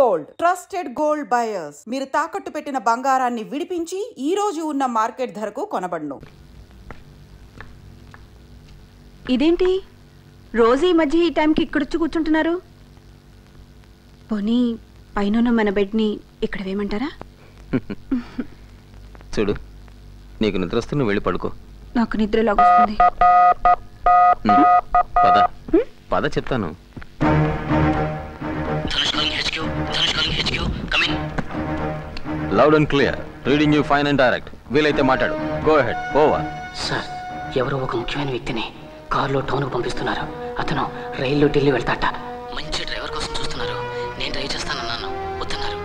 Gold, trusted gold buyers. మీరు తాకట్టు పెట్టిన బంగారాన్ని విడిపించి ఈ రోజు ఉన్న మార్కెట్ ధరకు కొనబడును. ఇదేంటి రోజు ఈ మధ్య ఈ టైంకి ఇక్కడొచ్చి కూర్చుంటున్నారు? పోనీ పైన మన బెడ్ని ఇక్కడ వేయమంటారా? చూడు, నీకు నిద్ర వస్తే నువ్వు వెళ్ళి పడుకో. నాకు నిద్ర లాగొస్తుంది. పద పద చెప్తాను. Loud and clear, reading you fine and direct. వీలైతే మాట్లాడు. Go ahead. ఓవర్. సార్, ఎవరో ఒక ముఖ్యమైన వ్యక్తిని కారులో టౌన్కు పంపిస్తున్నారు. అతను రైల్లో ఢిల్లీ వెళ్తాట. మంచి డ్రైవర్ కోసం చూస్తున్నారు. నేను డ్రైవ్ చేస్తానన్నాను, వద్దన్నారు.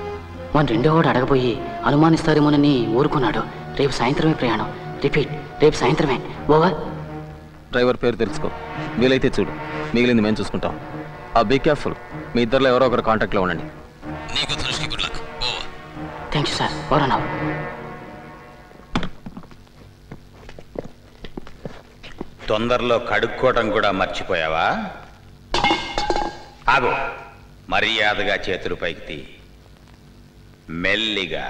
మన రెండో వాడు అడగబోయి అనుమానిస్తారేమోనని ఊరుకున్నాడు. రేపు సాయంత్రమే ప్రయాణం. రిపీట్, రేపు సాయంత్రమే. ఓవర్. డ్రైవర్ పేరు తెలుసుకో. వీలైతే చూడు, మిగిలింది మేము చూసుకుంటాం. Be careful. మీ ఇద్దరులో ఎవరో ఒకరు కాంటాక్ట్లో ఉండండి. నీకు దృష్టి good luck. Over. Thank you sir. Over. తొందరలో కడుక్కోవటం కూడా మర్చిపోయావా? ఆగు. మర్యాదగా చేతులు పైకి తీ. మెల్లిగా.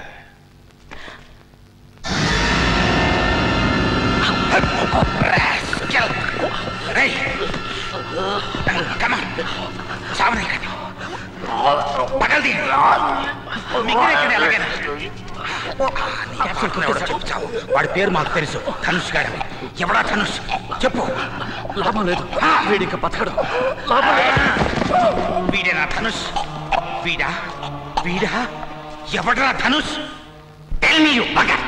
వాడి పేరు మాకు తెలుసు, ధనుష్ గారు. ఎవడా ధనుష్? చెప్పు. లాభం లేదు, వీడిక బతకడు. వీడేనా ధనుష్? వీడా వీడా ఎవడరా Dhanush? Tell me you bugger.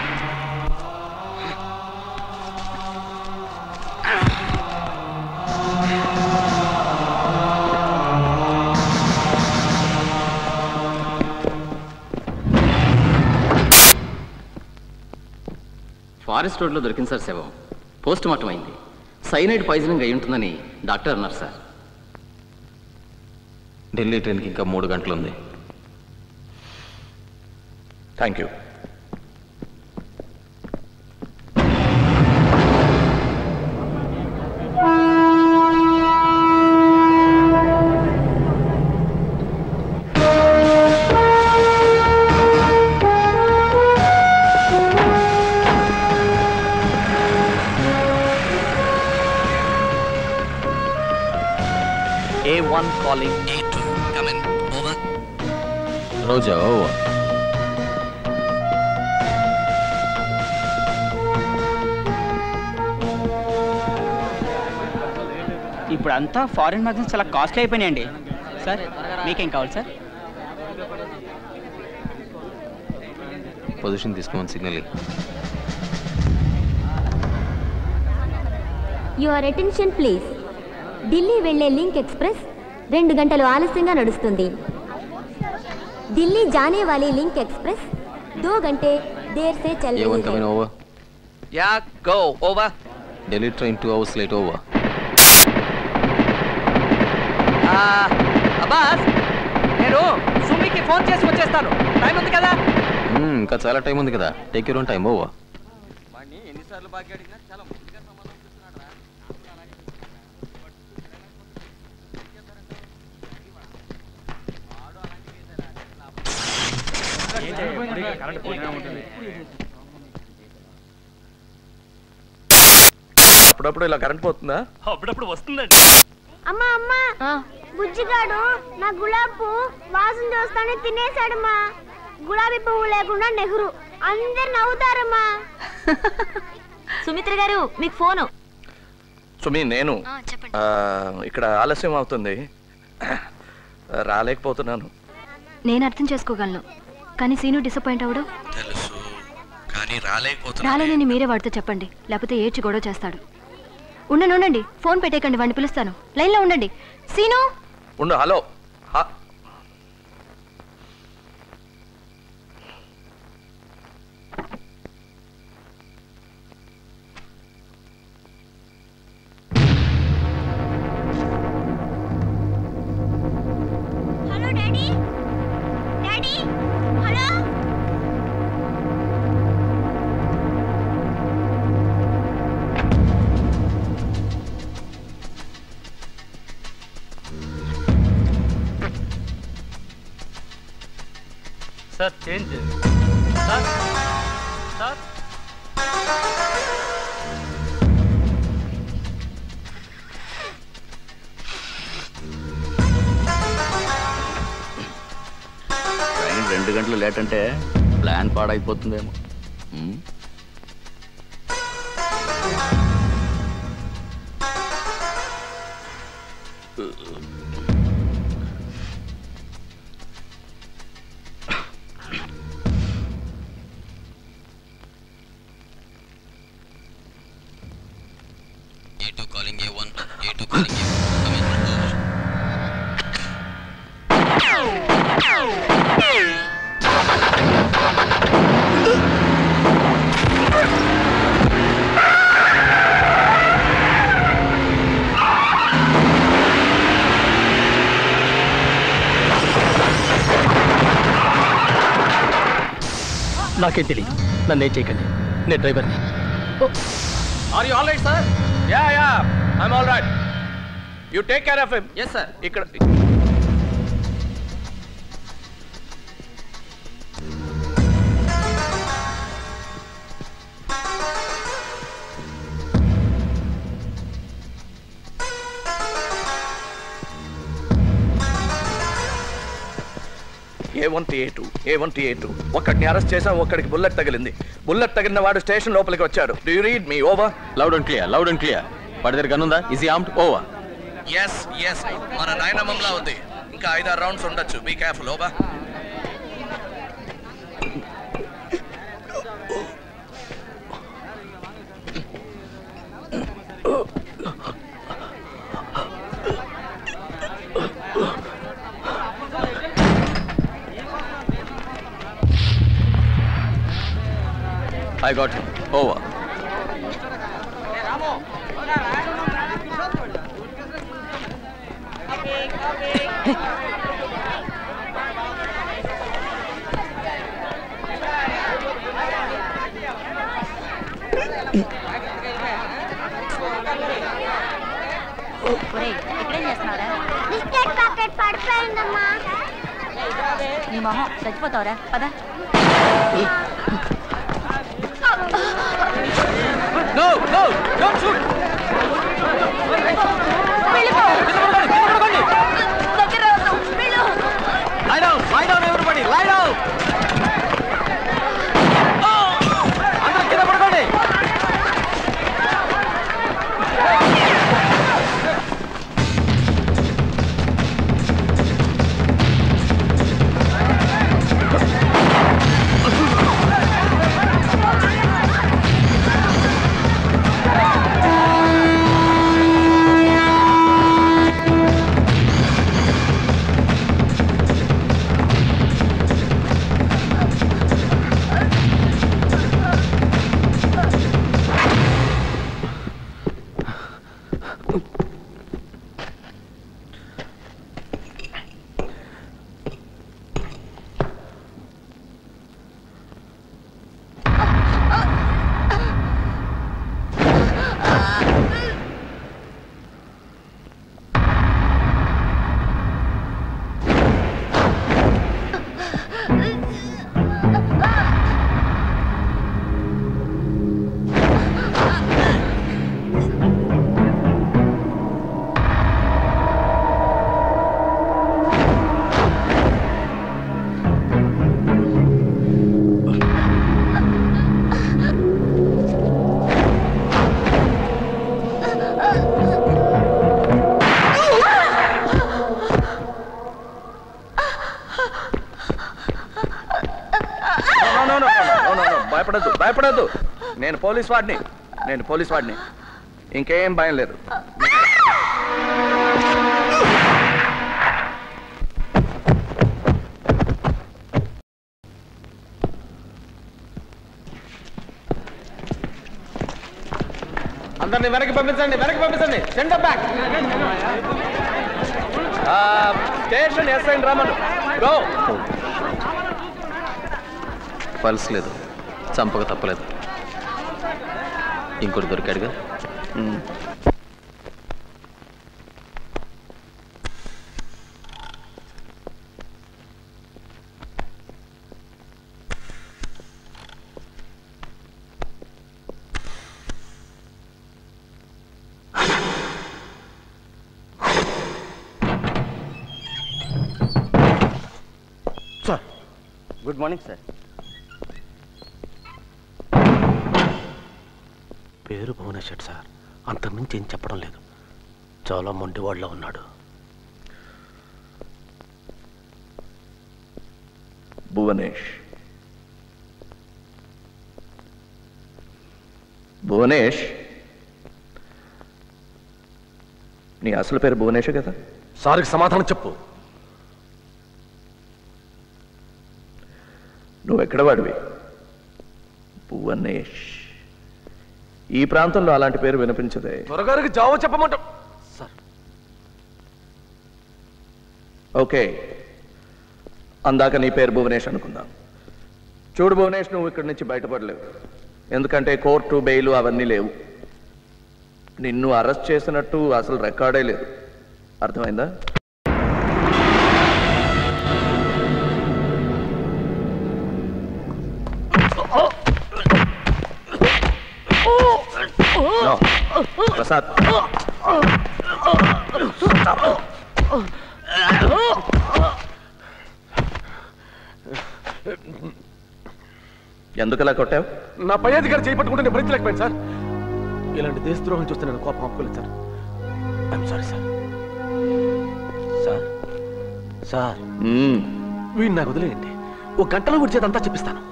Forest రోడ్లో దొరికింది సార్ శవం. పోస్ట్ మార్టం అయింది. సైనైడ్ పాయిజనింగ్ అయి ఉంటుందని డాక్టర్ అన్నారు సార్. ఢిల్లీ ట్రైన్కి ఇంకా 3 గంటలు ఉంది. Thank you. A1 calling A2. Come in. Over. Roja. Over. ఇప్పుడు అంతా ఫారిన్ మ్యాగజైన్స్ చాలా కాస్ట్లీ అయిపోయినాయండి. సార్, మీకేం కావాలి సార్? పొజిషన్ తీసుకోమని signal. Your attention please. Delhi వెళ్లే లింక్ ఎక్స్ప్రెస్ 2 గంటలు ఆలస్యంగా నడుస్తుంది. ఢిల్లీ జానే వాలీ లింక్ ఎక్స్ప్రెస్ 2 घंटे देर से चल रही है. Over. Yeah, go. Over. Delhi train 2 hours late. Over. Abbas, నేను సుమికి ఫోన్ చేసి వచ్చేస్తాను. టైం ఉంది కదా? ఇంకా చాలా టైం ఉంది కదా. Take your own time. Over. ఎన్నిసార్లు బాగా అడిగినా చాలా ముందుగా సమాధానం చెప్తున్నాడు రా. అప్పుడప్పుడు ఇలా కరెంట్ పోతుందా? అప్పుడప్పుడు వస్తుందండి. అమ్మా అమ్మా, బుజ్జిగాడు నా గులాబీ వాసన చూస్తానే తినేశాడమ్మా. గులాబీ పువ్వు లేకుండా నెహ్రూ. అందరు నవ్వుతారమ్మా. సుమిత్ర గారు, మీకు ఫోను. సుమి, నేను ఇక్కడ ఆలస్యం అవుతుంది, రాలేకపోతున్నాను. నేను అర్థం చేసుకోగలను, కానీ సీను డిసప్పాయింట్ అవడం తెలుసు, కానీ రాలేకపోతున్నా. రాలేనని మీరే వాడితో చెప్పండి, లేకపోతే ఏడ్చి గొడవ చేస్తాడు. ఉండండి, ఫోన్ పెట్టేకండి, వాడిని పిలుస్తాను. లైన్లో ఉండండి. సీను ఉండు. Hello. Hello daddy. Daddy hello. Sir change sir sir train 2 గంటలు లేట్ అంటే plan పాడైపోతుందేమో. A2 calling A1. A2 calling A1. Come in. Over. నాకేం తెలియదు, నన్నేం చేయకండి, నేను డ్రైవర్ని. Are you all right sir? Yeah I'm all right. You take care of him. Yes sir. ఇక్కడ A1 ఒక్కడిని అరెస్ట్ చేసాం, ఒక్కడికి బుల్లెట్ తగిలింది. బుల్లెట్ తగిలిన వాడు స్టేషన్ లోపలికి వచ్చాడు. Do you read me? Over. Loud and clear. వాడి దగ్గర గన్ ఉందా? Easy armed. ఓవర్. ఎస్ మన డైనమంలా ఉంది. ఇంకా 5-6 రౌండ్స్ ఉండొచ్చు. Be careful. Over. I got him. Over. నీ మొహం చచ్చిపోతావురా, పద. No, don't shoot. Lie down, everybody. Lie down. అందరూ కింద పడుకోండి. భయపడద్దు. నేను పోలీస్ వాడిని. ఇంకేం భయం లేదు. అందరిని వెనక్కి పంపించండి. Send back. Station SI Raman. Go. Pulse లేదు, చంపక తప్పలేదు. ఇంకోటి దొరికాడుగా. Good morning sir. పేరు భువనేశ్వర్ సార్, అంతకుమించి ఏం చెప్పడం లేదు. చాలా మొండివాళ్ళలో ఉన్నాడు. భువనేష్, నీ అసలు పేరు భువనేష్ కదా? సార్కి సమాధానం చెప్పు. నువ్వెక్కడ వాడివి? భువనేష్. ఈ ప్రాంతంలో అలాంటి పేరు వినిపించదే. త్వరగారికి జవాబు చెప్పమంట సార్. ఓకే, అందాక నీ పేరు భువనేష్ అనుకుందాం. చూడు భువనేష్, నువ్వు ఇక్కడి నుంచి బయటపడలేవు. ఎందుకంటే కోర్టు, బెయిలు అవన్నీ లేవు. నిన్ను అరెస్ట్ చేసినట్టు అసలు రికార్డే లేదు. అర్థమైందా? ప్రసాద్, ఎందుకలా కొట్టావు? నా పై అధికారి చేపట్టుకుంటే నేను భరించలేకపోయాను సార్. ఇలాంటి దేశద్రోహం చూస్తే నేను కోపం ఆపుకోలేదు sir. I'm sorry sir. Sir sir వీడిని నాకు వదిలేయండి. ఒక గంటలో విడిచేదంతా చెప్పిస్తాను.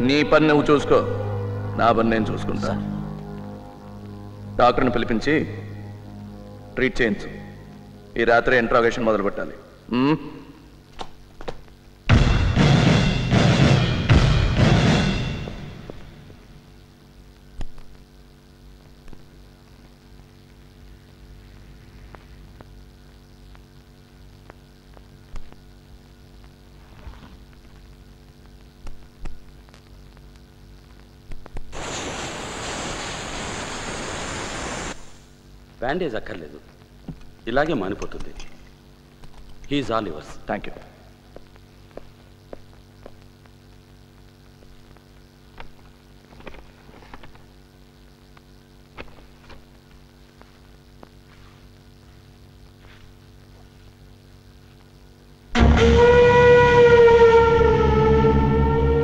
నీ పని నువ్వు చూసుకో, నా పని నేను చూసుకుంటా. డాక్టర్ని పిలిపించి ట్రీట్ చేయించు. ఈ రాత్రి ఇంట్రాగేషన్ మొదలు పెట్టాలి. బ్యాండేజ్ అక్కర్లేదు, ఇలాగే మానిపోతుంది. He's all yours. Thank you.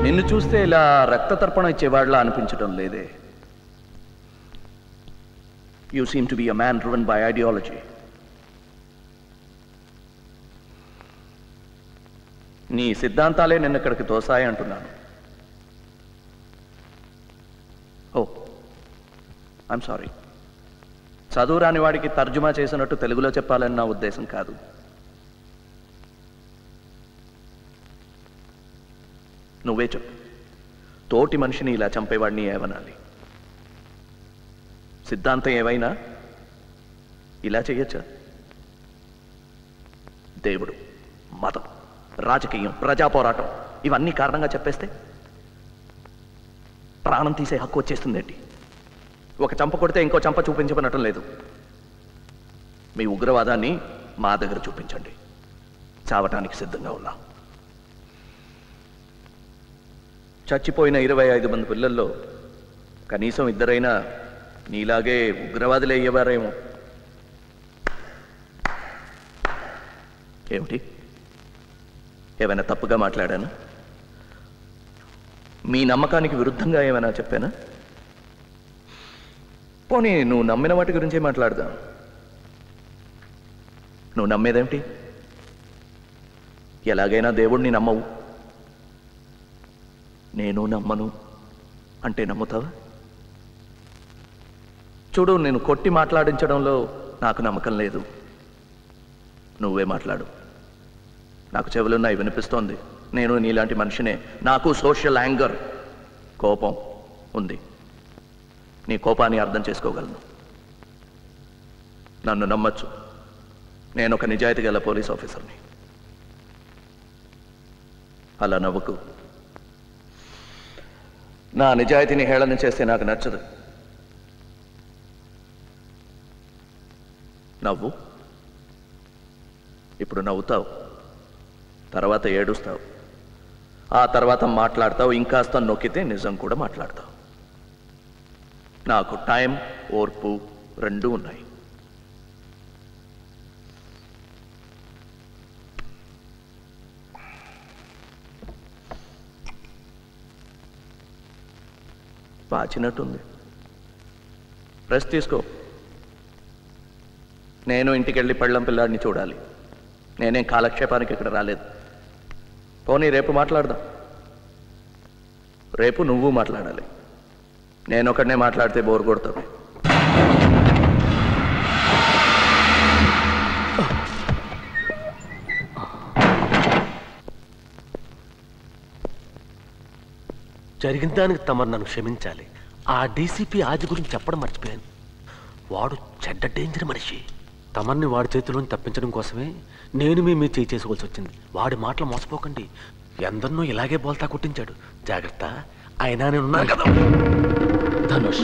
నిన్ను చూస్తే ఇలా రక్త తర్పణ ఇచ్చేవాళ్ళ అనిపించడం లేదే. You seem to be a man driven by ideology. నీ సిద్ధాంతాలే నిన్ను ఇక్కడికి తోసాయి అంటున్నాను. ఓ, ఐఎమ్ సారీ. చదువు రాని వాడికి తర్జుమా చేసినట్టు తెలుగులో చెప్పాలని నా ఉద్దేశం కాదు. నువ్వే చెప్పు, తోటి మనిషిని ఇలా చంపేవాడిని ఏమనాలి? సిద్ధాంతం ఏవైనా ఇలా చేయొచ్చా? దేవుడు, మతం, రాజకీయం, ప్రజా పోరాటం ఇవన్నీ కారణంగా చెప్పేస్తే ప్రాణం తీసే హక్కు వచ్చేస్తుందేంటి? ఒక చంప కొడితే ఇంకో చంప చూపించబనటం లేదు. మీ ఉగ్రవాదాన్ని మా దగ్గర చూపించండి, చావటానికి సిద్ధంగా ఉన్నాం. చచ్చిపోయిన 25 మంది పిల్లల్లో కనీసం ఇద్దరైనా నీలాగే ఉగ్రవాదులు అయ్యేవారేమో. ఏమిటి, ఏమైనా తప్పుగా మాట్లాడాను? మీ నమ్మకానికి విరుద్ధంగా ఏమైనా చెప్పానా? పోనీ నువ్వు నమ్మిన వాటి గురించే మాట్లాడదాం. నువ్వు నమ్మేదేమిటి? ఎలాగైనా దేవుణ్ణి నమ్మవు. నేను నమ్మను అంటే నమ్ముతావా? చూడు, నేను కొట్టి మాట్లాడించడంలో నాకు నమ్మకం లేదు. నువ్వే మాట్లాడు. నాకు చెవులున్నాయి, వినిపిస్తోంది. నేను నీలాంటి మనిషినే. నాకు సోషల్ యాంగర్, కోపం ఉంది. నీ కోపాన్ని అర్థం చేసుకోగలను. నన్ను నమ్మచ్చు. నేను ఒక నిజాయితీ గల పోలీస్ ఆఫీసర్ని. అలా నవ్వుకు. నా నిజాయితీని హేళన చేస్తే నాకు నచ్చదు. నవ్వు. ఇప్పుడు నవ్వుతావు, తర్వాత ఏడుస్తావు, ఆ తర్వాత మాట్లాడతావు. ఇంకాస్త నొక్కితే నిజం కూడా మాట్లాడతావు. నాకు టైం, ఓర్పు రెండూ ఉన్నాయి. వాచినట్టుంది. రెస్ట్ తీసుకో. నేను ఇంటికి వెళ్ళి పెళ్ళం పిల్లాడిని చూడాలి. నేనేం కాలక్షేపానికి ఇక్కడ రాలేదు. పోనీ రేపు మాట్లాడదాం. రేపు నువ్వు మాట్లాడాలి. నేను ఒకడనే మాట్లాడితే బోర్ కొడుతుంది. జరిగిన దానికి తమరు నన్ను క్షమించాలి. ఆ డీసీపీ ఆది గురించి చెప్పడం మర్చిపోయాను. వాడు చెడ్డ డేంజర్ మనిషి. తమర్ని వాడి చేతిలోని తప్పించడం కోసమే నేను మీ చేయి చేసుకోవాల్సి వచ్చింది. వాడి మాటలు మోసపోకండి. ఎందరినో ఇలాగే బోల్తా కొట్టించాడు. జాగ్రత్త. అయినా నేనున్నాను కదా. ధనుష్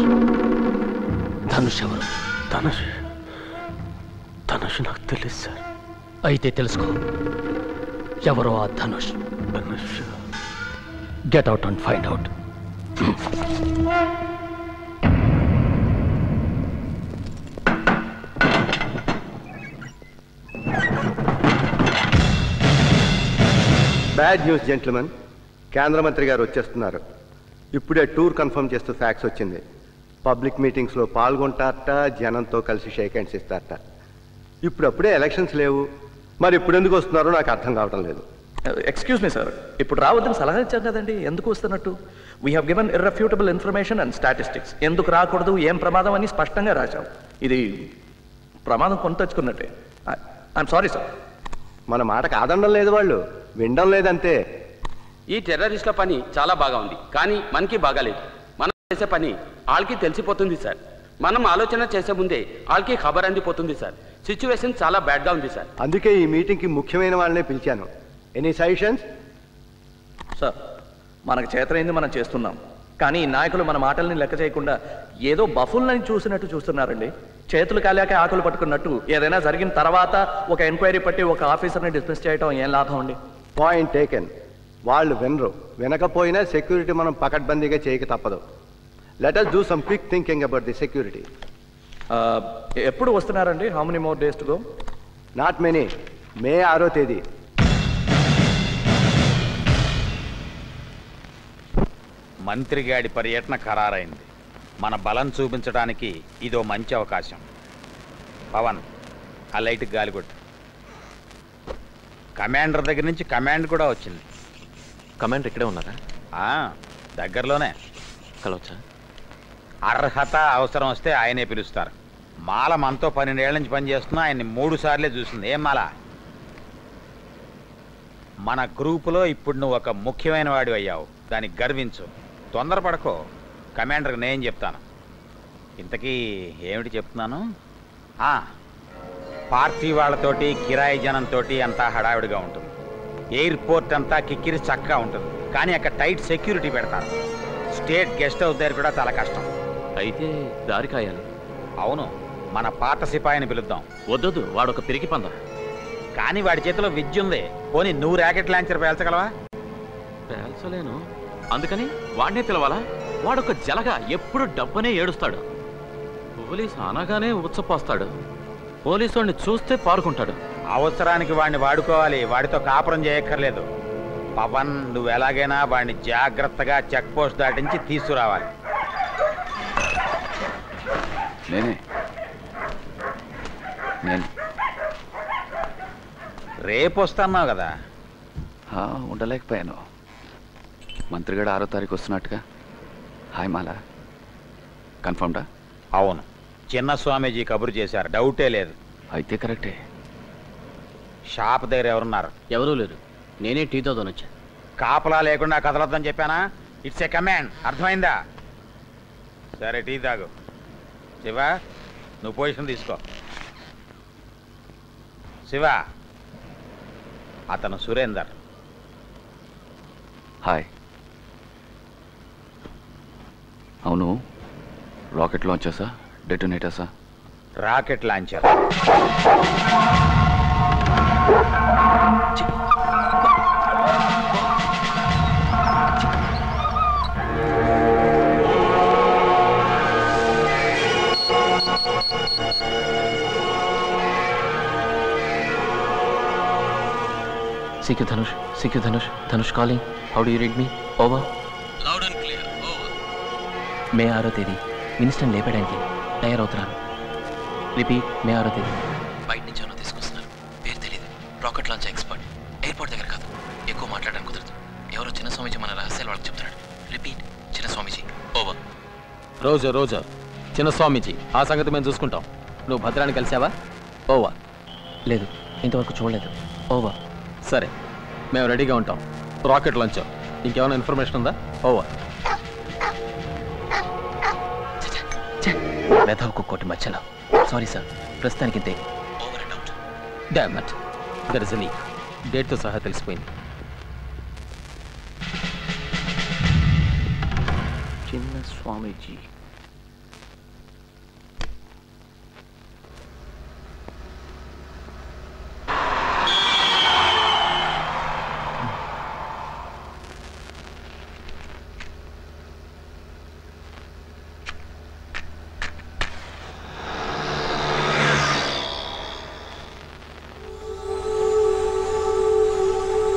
ఎవరు? ధనుష్ నాకు తెలియదు సార్. అయితే తెలుసుకో ఎవరో ఆ Dhanush. Get out and find out. Bad news gentlemen. కేంద్ర మంత్రి గారు వచ్చేస్తున్నారు. ఇప్పుడే టూర్ కన్ఫర్మ్ చేస్తూ ఫ్యాక్స్ వచ్చింది. పబ్లిక్ మీటింగ్స్లో పాల్గొంటారట, జనంతో కలిసి షేక్ హ్యాండ్స్ ఇస్తారట. ఇప్పుడప్పుడే ఎలక్షన్స్ లేవు. మరి ఇప్పుడు ఎందుకు వస్తున్నారో నాకు అర్థం కావడం లేదు. ఎక్స్క్యూజ్ మీ సార్, ఇప్పుడు రావద్దని సలహా ఇచ్చాం కదండి. ఎందుకు వస్తున్నట్టు? We have given irrefutable information and statistics. ఎందుకు రాకూడదు, ఏం ప్రమాదం అని స్పష్టంగా రాశాం. ఇది ప్రమాదం కొని తెచ్చుకున్నట్టే. I'm sorry sir. మన మాట కాదనడం లేదు, వాళ్ళు వినడం లేదంతే. ఈ టెర్రరిస్ట్ల పని చాలా బాగా ఉంది, కానీ మనకి బాగాలేదు. మనం చేసే పని వాళ్ళకి తెలిసిపోతుంది సార్. మనం ఆలోచన చేసే ముందే వాళ్ళకి ఖబర్ అందిపోతుంది సార్. సిచ్యువేషన్ చాలా బ్యాడ్గా ఉంది సార్. అందుకే ఈ మీటింగ్కి ముఖ్యమైన వాళ్ళనే పిలిచాను. Any suggestions? సార్, మనకు చేతనైంది మనం చేస్తున్నాం. కానీ ఈ నాయకులు మన మాటల్ని లెక్క చేయకుండా ఏదో బఫుల్ని చూసినట్టు చూస్తున్నారండి. చేతులు కాలేక ఆకులు పట్టుకున్నట్టు. ఏదైనా జరిగిన తర్వాత ఒక ఎంక్వైరీ పట్టి ఒక ఆఫీసర్ని డిస్మిస్ చేయడం ఏం లాభం అండి? Point taken. వాళ్ళు వినరు. వినకపోయినా సెక్యూరిటీ మనం పకడ్బందీగా చేయక తప్పదు. Let us do some quick thinking about the security. ఎప్పుడు వస్తున్నారండి? How many more days to go? Not many. May 6వ తేదీ. మంత్రిగాడి పర్యటన ఖరారైంది. మన బలం చూపించడానికి ఇదో మంచి అవకాశం. పవన్, ఆ లైట్ గాలిగొట్టు. కమాండర్ దగ్గర నుంచి కమాండ్ కూడా వచ్చింది. కమాండర్ ఇక్కడే ఉన్నారా? దగ్గరలోనే. కలవచ్చా? అర్హత అవసరం వస్తే ఆయనే పిలుస్తారు. మాల మనతో 12 ఏళ్ల నుంచి పనిచేస్తున్నా ఆయన్ని 3 సార్లే చూసింది. ఏం మాల? మన గ్రూపులో ఇప్పుడు నువ్వు ఒక ముఖ్యమైన వాడి అయ్యావు. దానికి గర్వించు. తొందరపడకో. కమాండర్కి నేను చెప్తాను. ఇంతకీ ఏమిటి చెప్తున్నాను? పార్టీ వాళ్ళతోటి, కిరాయి జనంతో అంతా హడావిడిగా ఉంటుంది. ఎయిర్పోర్ట్ అంతా కిక్కిరి చక్కగా ఉంటుంది. కానీ అక్కడ టైట్ సెక్యూరిటీ పెడతారు. స్టేట్ గెస్ట్ హౌస్ దగ్గర కూడా చాలా కష్టం. అయితే దారి కాయాలి. అవును, మన పాత సిపాయిని పిలుద్దాం. వద్దొద్దు, వాడొక పిరికి పందం. కానీ వాడి చేతిలో విద్య ఉంది. పోనీ నువ్వు ర్యాకెట్ లాంచర్ పేల్చగలవా? పేల్చలేను. అందుకని వాడినే పిలవాలా? వాడొక జలగా ఎప్పుడు డబ్బనే ఏడుస్తాడు. పోలీసు అనగానే ఉచ్చపోస్తాడు. పోలీసు వాడిని చూస్తే పారుకుంటాడు. అవసరానికి వాడిని వాడుకోవాలి. వాడితో కాపురం చేయక్కర్లేదు. పవన్, నువ్వు ఎలాగైనా వాడిని జాగ్రత్తగా చెక్ పోస్ట్ దాటించి తీసుకురావాలి. నేను రేపు వస్తున్నావు కదా? ఉండలేకపోయాను. మంత్రిగాడు 6వ తారీఖు వస్తున్నట్టుగా. హాయ్ మాలా, కన్ఫర్మ్డా? అవును, చిన్న స్వామీజీ కబురు చేశారు. డౌటే లేదు. అయితే కరెక్టే. షాప్ దగ్గర ఎవరున్నారు? ఎవరూ లేరు. నేనే టీ తోనొచ్చా. కాపలా లేకుండా కదలొద్దని చెప్పానా? It's a command. అర్థమైందా? సరే, టీ తాగు. శివ, నువ్వు పొజిషన్ తీసుకో. శివ, అతను సురేందర్. హాయ్. అవును, రాకెట్ లాంచర్సా, డెటోనేటర్సా? Rocket launcher. CQ Dhanush, CQ Dhanush, Dhanush calling. How do you read me? Over. Loud and clear. Over. మే 6వ తేదీ విన్స్టన్ లేపడానికి తయారవుతున్నాను. రిపీట్, మే 6వ తేదీ. బయట నుంచి ఎవరో తీసుకొస్తున్నారు, పేరు తెలియదు. Rocket launch expert. ఎయిర్పోర్ట్ దగ్గర కాదు, ఎక్కువ మాట్లాడడానికి కుదరదు. ఎవరో చిన్న స్వామీజీ మన రహస్యాలు వాళ్ళకి చెప్తున్నాడు. రిపీట్, చిన్న స్వామీజీ. ఓవర్. రోజా చిన్న స్వామీజీ, ఆ సంగతి మేము చూసుకుంటాం. నువ్వు భద్రాన్ని కలిసావా? ఓవర్. లేదు, ఇంతవరకు చూడలేదు. ఓవర్. సరే, మేము రెడీగా ఉంటాం. రాకెట్ లాంచ్ ఇంకేమైనా ఇన్ఫర్మేషన్ ఉందా? ఓవర్. మెథవ్ కుక్కోటి మధ్యలో. సారీ సార్, ప్రస్తుతానికి ఇంతే. Over and out. Damn it, there is a leak. డేట్తో సహా తెలిసిపోయింది. చిన్న స్వామీజీ.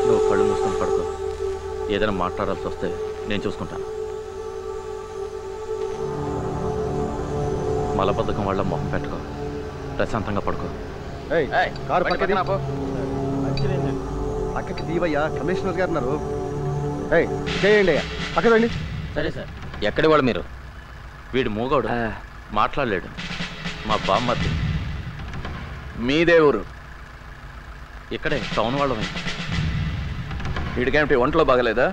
నువ్వు కళ్ళు మూసుకొని పడుకో. ఏదైనా మాట్లాడాల్సి వస్తే నేను చూసుకుంటాను. మలబద్ధకం వల్ల మొహం పెట్టుకో. ప్రశాంతంగా పడుకో. కారు పక్కకి దీవయ్యా, కమిషనర్ గారు ఉన్నారు. చేయండి అయ్యా, పక్క రండి. సరే సార్. ఎక్కడి వాళ్ళు మీరు? వీడు మూగోడు, మాట్లాడలేడు. మా బామ్మద్ది. మీదే ఊరు? ఇక్కడే టౌన్ వాళ్ళమే. వీడికేమిటి ఒంట్లో బాగలేదా?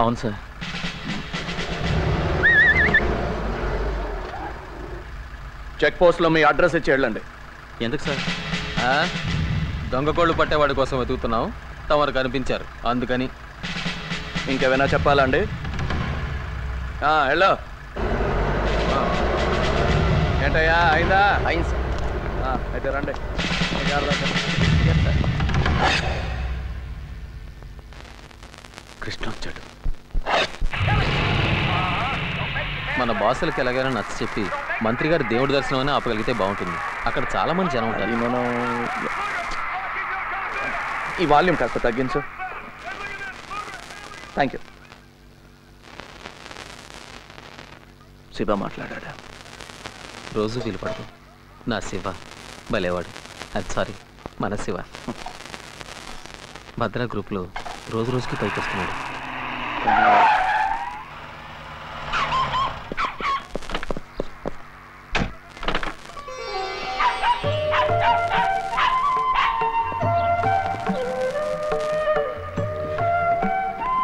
అవును సార్. చెక్ పోస్ట్లో మీ అడ్రస్ ఇచ్చి వెళ్ళండి. ఎందుకు సార్? దొంగ కోళ్ళు పట్టేవాడి కోసం వెతుకుతున్నాం. తమరు కనిపించారు, అందుకని. ఇంకేమైనా చెప్పాలా అండి? హలో, ఏంటయ్యా, అయిందా? అయింది సార్. అయితే రండి. కృష్ణ వచ్చాడు. మన బాసులకు ఎలాగైనా నచ్చ చెప్పి మంత్రి గారు దేవుడి దర్శనం ఆపగలిగితే బాగుంటుంది. అక్కడ చాలా మంది జనం ఉంటారు. మనం ఈ వాల్యూమ్ కాస్త తగ్గించు. Thank you. శివ మాట్లాడా? రోజు వీలు పడదు. నా శివ భలేవాడు. అది సారీ, మన శివ. భద్రా గ్రూప్లో రోజు రోజుకి పైకి వస్తున్నాడు.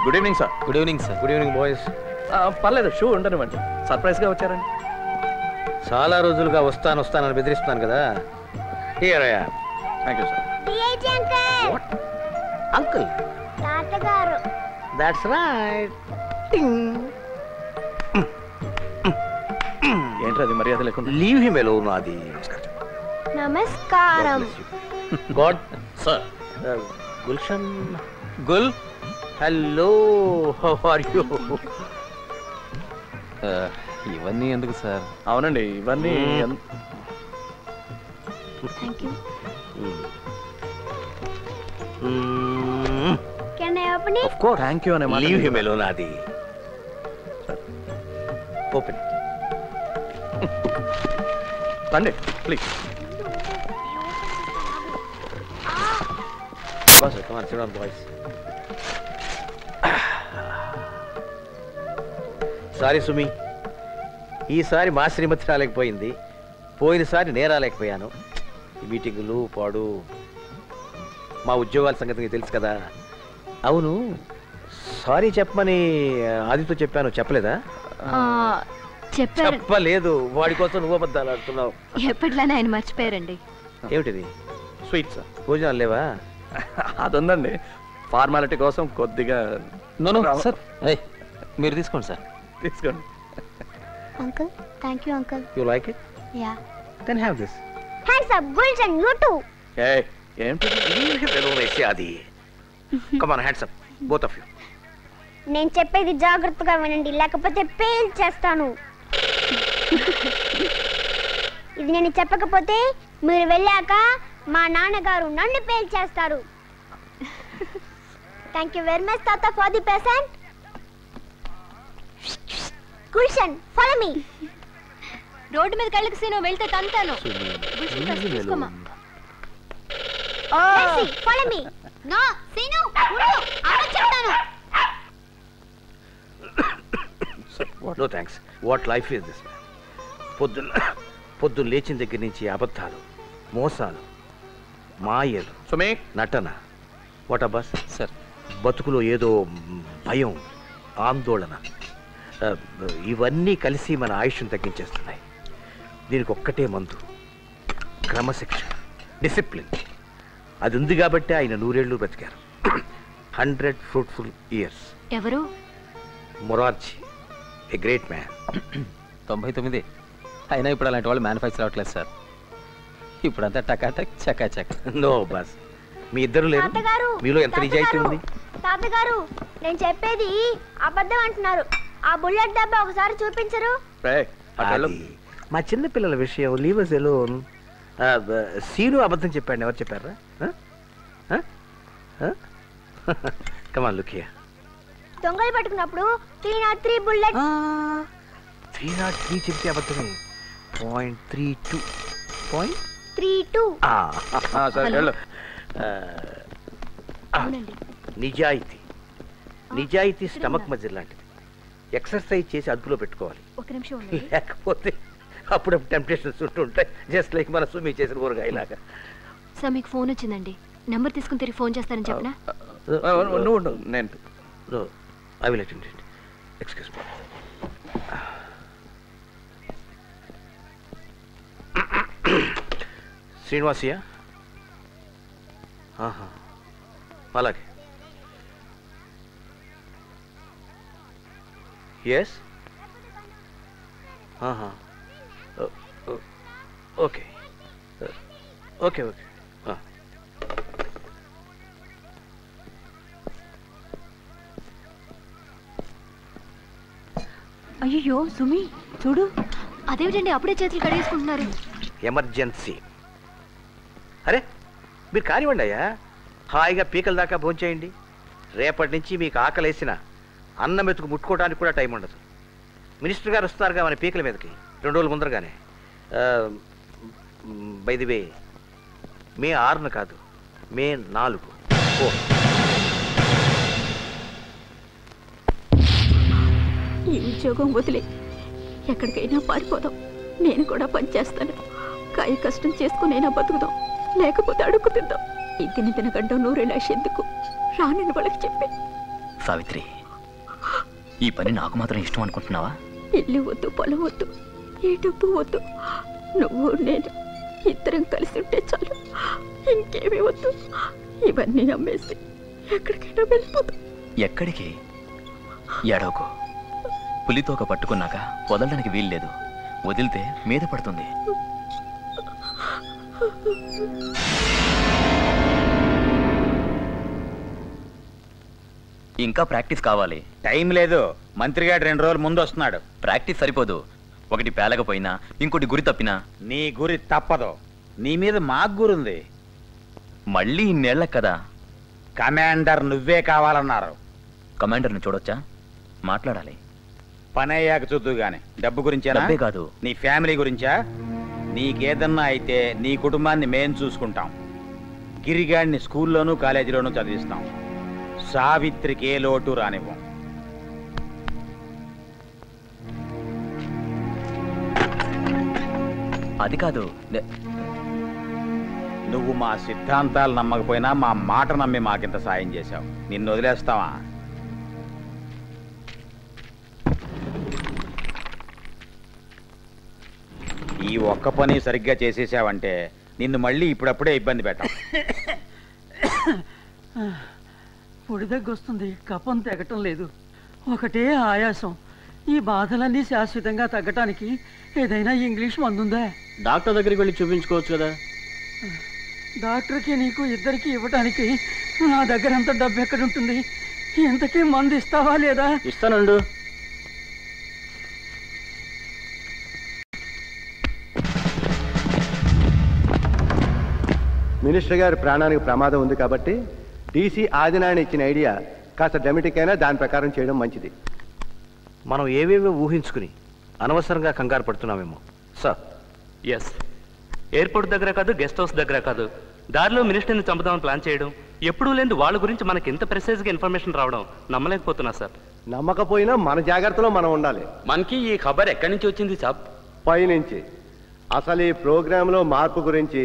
Good evening sir. Good evening sir. Good evening boys. పర్లేదు, షూ ఉండనివ్వండి. సర్ప్రైజ్గా వచ్చారండి. చాలా రోజులుగా వస్తానని బెదిరిస్తున్నాను కదా. Thank you sir. అంకుల్, తాతగారు. That's right. ఏంటి అది మర్యాద లేకుండా? Leave him alone. అది నమస్కారం. God sir. Gulshan. Gul, hello, how are you? ఇవన్నీ ఎందుకు సార్? అవునండి, ఇవన్నీ thank you. Can I open it? Of course. Thank you అనే మాట. Leave him alone. అది ఓపెన్. రండి please. Boss, come on, SIT down boys. Sorry సుమి, ఈసారి మా శ్రీమతి రాలేకపోయింది. పోయినసారి నేను రాలేకపోయాను. ఈ మీటింగులు పాడు, మా ఉద్యోగాల సంగతి నీకు తెలుసు కదా. అవును, సారీ చెప్పమని ఆదితో చెప్పాను, చెప్పలేదా? చెప్పలేదు. వాడి కోసం నువ్వు అబద్ధాలు ఆడుతున్నావు. ఎప్పట్లానే ఆయన మర్చిపోయారండి. ఏమిటిది? స్వీట్స్, భోజనాలు లేవా? అది ఉందండి, ఫార్మాలిటీ కోసం కొద్దిగా. సార్ మీరు తీసుకోండి సార్. తీసుకోండి. Uncle, thank you uncle. You like it? Yeah. Then have this. Hands up Gulshan, you too. ఏంటి అది? Come on, hands up both of you. నేను చెప్పేది జాగ్రత్తగా వినండి, లేకపోతే పేల్ చేస్తాను. ఇది నేను చెప్పకపోతే మీరు వెళ్ళాక మా నాన్నగారు నన్ను పేల్ చేస్తారు. థ్యాంక్ యూ వెరీ మచ్ తాత for the present. Gulshan follow me. Road మీద కళ్ళకి సీను వెళ్తే తంతాను. తీసుకోమా. Follow me. నో సీను ఉండు, అమ్మ చెప్తాను. No thanks. What life is this? పొద్దున్న లేచిన దగ్గర నుంచి అబద్ధాలు, మోసాలు, మాయలు, నటన. What Abbas sir? బతుకులో ఏదో భయం, ఆందోళన, ఇవన్నీ కలిసి మన ఆయుష్ను తగ్గించేస్తున్నాయి. దీనికి ఒక్కటే మందు, క్రమశిక్షణ, డిసిప్లిన్. అది ఉంది కాబట్టి ఆయన 100 ఏళ్ళు బ్రతికారు. 100 ఫ్రూట్ఫుల్ ఇయర్స్. ఎవరు? Morarji, a great man. 99 అయినా ఇప్పుడు అలాంటి వాళ్ళు మ్యానుఫ్యాక్చర్ అవ్వట్లేదు సార్. ఇప్పుడంతా టకాటక్ చకాచక్. నో బాస్, మీ ఇద్దరు లేరు. మీలో ఎంత నిజాయితీ ఉంది? తాతగారు నేను చెప్పేది అబద్ధం అంటున్నారు. ఆ బుల్లెట్ డబ్బా ఒకసారి చూపించరు? మా చిన్న పిల్లల విషయం, లీవ్ us alone. సీను అబద్ధం చెప్పాడు. ఎవరు చెప్పారా? కమాన్ లుక్ హియర్. దొంగలు పట్టుకున్నప్పుడు 303 బుల్లెట్. 303 చెప్తే అబద్ధమే. 0.32 నిజాయితీ. నిజాయితీ స్టమక్ మజిల్ లాంటిది. ఎక్సర్సైజ్ చేసి అదుపులో పెట్టుకోవాలి. లేకపోతే అప్పుడప్పుడు టెంప్టేషన్స్ ఉంటుంటాయి. జస్ట్ లైక్ మన సుమి చేసిన ఊరగాయలాగా. సార్ మీకు ఫోన్ వచ్చిందండి. నెంబర్ తీసుకుని తిరిగి ఫోన్ చేస్తారని చెప్పనా? నేను I will attend it. Excuse me. Srinivasaiah? అలాగే. ఎస్. Okay okay okay. అయ్యో సుమి చూడు. అదేమిటండి అప్పుడే చేతులు కడిగేసుకుంటున్నారు? ఎమర్జెన్సీ. అరే మీరు కానివ్వండి అయ్యా, హాయిగా పీకల దాకా భోంచేయండి. రేపటి నుంచి మీకు ఆకలేసిన అన్నం మెతుకు ముట్టుకోవడానికి కూడా టైం ఉండదు. మినిస్టర్ గారు వస్తున్నారుగా మన పీకల మీదకి 2 రోజుల ముందరగానే. బై ది వే, మే 6 కాదు, మే 4. ఈ ఉద్యోగం వదిలే ఎక్కడికైనా పారిపోదాం. నేను కూడా పనిచేస్తాను. కాయ కష్టం చేసుకునైనా బతుకుదాం, లేకపోతే అడుక్కు తిందాం. ఈ తినగడ్డ 100 ఏళ్ళ ఎందుకు రానని వాళ్ళకి చెప్పి. సావిత్రి, ఈ పని నాకు మాత్రం ఇష్టం అనుకుంటున్నావా? ఇల్లు వద్దు, పొలం వద్దు, ఏ డబ్బు వద్దు. నువ్వు నేను ఇద్దరం కలిసి ఉంటే చాలు. ఇంకేమీ వద్దు. ఇవన్నీ అమ్మేసి ఎక్కడికైనా వెళ్ళిపోతాం. ఎక్కడికి? ఎడవకు. పులితోక పట్టుకున్నాక వదలడానికి వీల్లేదు. వదిలితే మీద పడుతుంది. ఇంకా ప్రాక్టీస్ కావాలి. టైం లేదు. మంత్రి గారు 2 రోజులు ముందు వస్తున్నాడు. ప్రాక్టీస్ సరిపోదు. ఒకటి పేలకపోయినా ఇంకోటి గురి తప్పినా. నీ గురి తప్పదు. నీ మీద మాకు గురుంది. మళ్ళీ ఇన్నేళ్లకు కదా. కమాండర్ నువ్వే కావాలన్నారు. కమాండర్ని చూడొచ్చా? మాట్లాడాలి. పని అయ్యాక చూద్దు గాని. డబ్బు గురించేనా? డబ్బే కాదు, నీ ఫ్యామిలీ గురించా? నీకేదన్నా అయితే నీ కుటుంబాన్ని మేం చూసుకుంటాం. గిరిగాడిని స్కూల్లోనూ కాలేజీలోనూ చదివిస్తాం. సావిత్రికి ఏ లోటు రానివ్వం. అది కాదు. నువ్వు మా సిద్ధాంతాలు నమ్మకపోయినా మా మాట నమ్మి మాకింత సాయం చేశావు. నిన్ను వదిలేస్తావా? ఈ ఒక్క పని సరిగ్గా చేసేసావంటే నిన్ను మళ్ళీ ఇప్పుడప్పుడే ఇబ్బంది పెట్టాం. పొడి దగ్గొస్తుంది, కఫం తెగటం లేదు, ఒకటే ఆయాసం. ఈ బాధలన్నీ శాశ్వతంగా తగ్గటానికి ఏదైనా ఇంగ్లీష్ మందుందా? డాక్టర్ దగ్గరికి వెళ్ళి చూపించుకోవచ్చు కదా. డాక్టర్కి నీకు ఇద్దరికి ఇవ్వటానికి నా దగ్గర అంత డబ్బు ఎక్కడుంటుంది? ఇంతకీ మందు ఇస్తావా లేదా? ఇస్తానండు. మినిస్టర్ గారి ప్రాణానికి ప్రమాదం ఉంది కాబట్టి డీసీ ఆదినారాయణ ఇచ్చిన ఐడియా కాస్త డ్రామాటిక్ అయినా దాని ప్రకారం చేయడం మంచిది. మనం ఏవేవో ఊహించుకుని అనవసరంగా కంగారు పడుతున్నామేమో. సార్ ఎస్, ఎయిర్పోర్ట్ దగ్గర కాదు, గెస్ట్ హౌస్ దగ్గర కాదు, దారిలో మినిస్టర్ని చంపుదామని ప్లాన్ చేయడం, ఎప్పుడూ లేని వాళ్ళ గురించి మనకి ఇంత ప్రెసైజ్గా ఇన్ఫర్మేషన్ రావడం నమ్మలేకపోతున్నా సార్. నమ్మకపోయినా మన జాగ్రత్తలో మనం ఉండాలి. మనకి ఈ ఖబర్ ఎక్కడి నుంచి వచ్చింది సాబ్? పైనుంచి. అసలు ఈ ప్రోగ్రాంలో మార్పు గురించి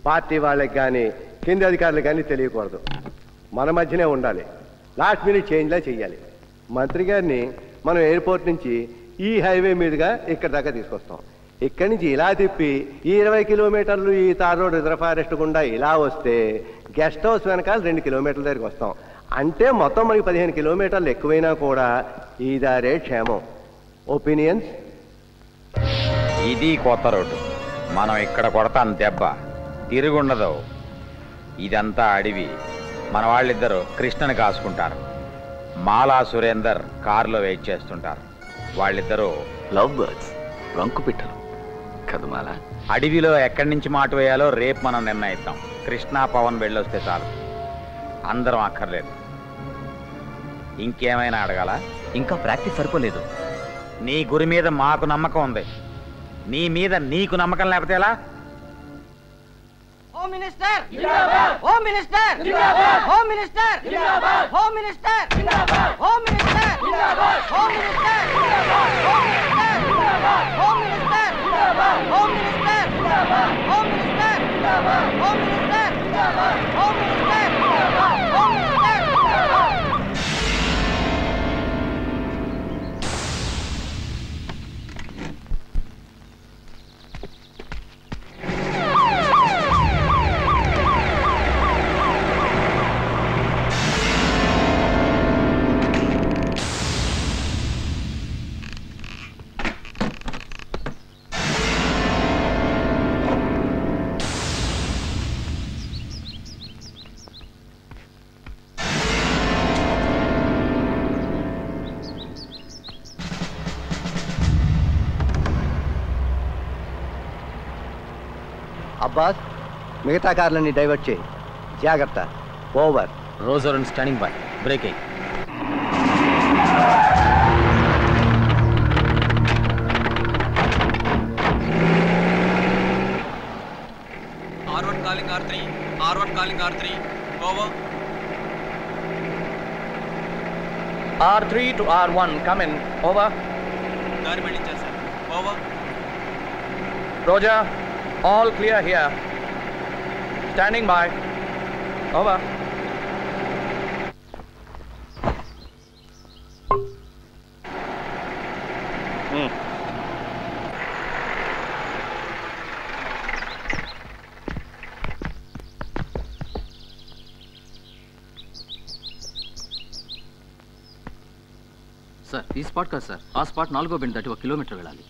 పార్టీ వాళ్ళకి కానీ కింది అధికారులకు కానీ తెలియకూడదు. మన మధ్యనే ఉండాలి. లాస్ట్ మినిట్ చేంజ్లా చెయ్యాలి. మంత్రి గారిని మనం ఎయిర్పోర్ట్ నుంచి ఈ హైవే మీదుగా ఇక్కడ దాకా తీసుకొస్తాం. ఇక్కడి నుంచి ఇలా తిప్పి ఈ 20 కిలోమీటర్లు ఈ తార్ రోడ్ రిజర్వ్ ఫారెస్ట్ గుండా ఇలా వస్తే గెస్ట్ హౌస్ వెనకాల 2 కిలోమీటర్ల దగ్గరికి వస్తాం. అంటే మొత్తం మనకి 15 కిలోమీటర్లు ఎక్కువైనా కూడా ఈ దారే క్షేమం. ఒపీనియన్స్? ఇది కొత్త రోడ్డు. మనం ఇక్కడ కొడతాం దెబ్బ, తిరుగుండదు. ఇదంతా అడవి. మన వాళ్ళిద్దరూ కృష్ణని కాసుకుంటారు. మాలా సురేందర్ కారులో వెయిట్ చేస్తుంటారు. వాళ్ళిద్దరూ లవ్ బర్డ్స్, రంకు పిట్టలు కదా మాలా. అడవిలో ఎక్కడి నుంచి మాట వేయాలో రేపు మనం నిర్ణయిద్దాం. కృష్ణ పవన్ వెళ్ళొస్తే చాలు, అందరం అక్కర్లేదు. ఇంకేమైనా అడగాల? ఇంకా ప్రాక్టీస్ సరిపోలేదు. నీ గురి మీద మాకు నమ్మకం ఉంది, నీ మీద నీకు నమ్మకం లేకపోతే ఎలా? హోమ్ మినిస్టర్ జిందాబాద్! హోమ్ మినిస్టర్ జిందాబాద్! హోమ్ మినిస్టర్ జిందాబాద్! హోమ్ మినిస్టర్ జిందాబాద్! హోమ్ మినిస్టర్ జిందాబాద్! హోమ్ మినిస్టర్ జిందాబాద్! హోమ్ మినిస్టర్ జిందాబాద్! హోమ్ మినిస్టర్ జిందాబాద్! హోమ్ మినిస్టర్ జిందాబాద్! హోమ్ మినిస్టర్ జిందాబాద్! హోమ్ మినిస్టర్ జిందాబాద్! హోమ్ మినిస్టర్ జిందాబాద్! హోమ్ మినిస్టర్ జిందాబాద్! అబ్బాస్, మిగతా కార్లన్నీ డైవర్ట్ చేయి. జాగ్రత్త. Over. Roger and standing by. Breaking. R1 calling R3. R1 calling R3. Over. R3 to R1, come in. Over. దారి మళ్ళించారు sir. Over. Roger, all clear here. Standing by. Over. Sir, ఈ spot కాదు sir, ఆ spot 4వ bend దాటి 1 kilometre వెళ్ళాలి.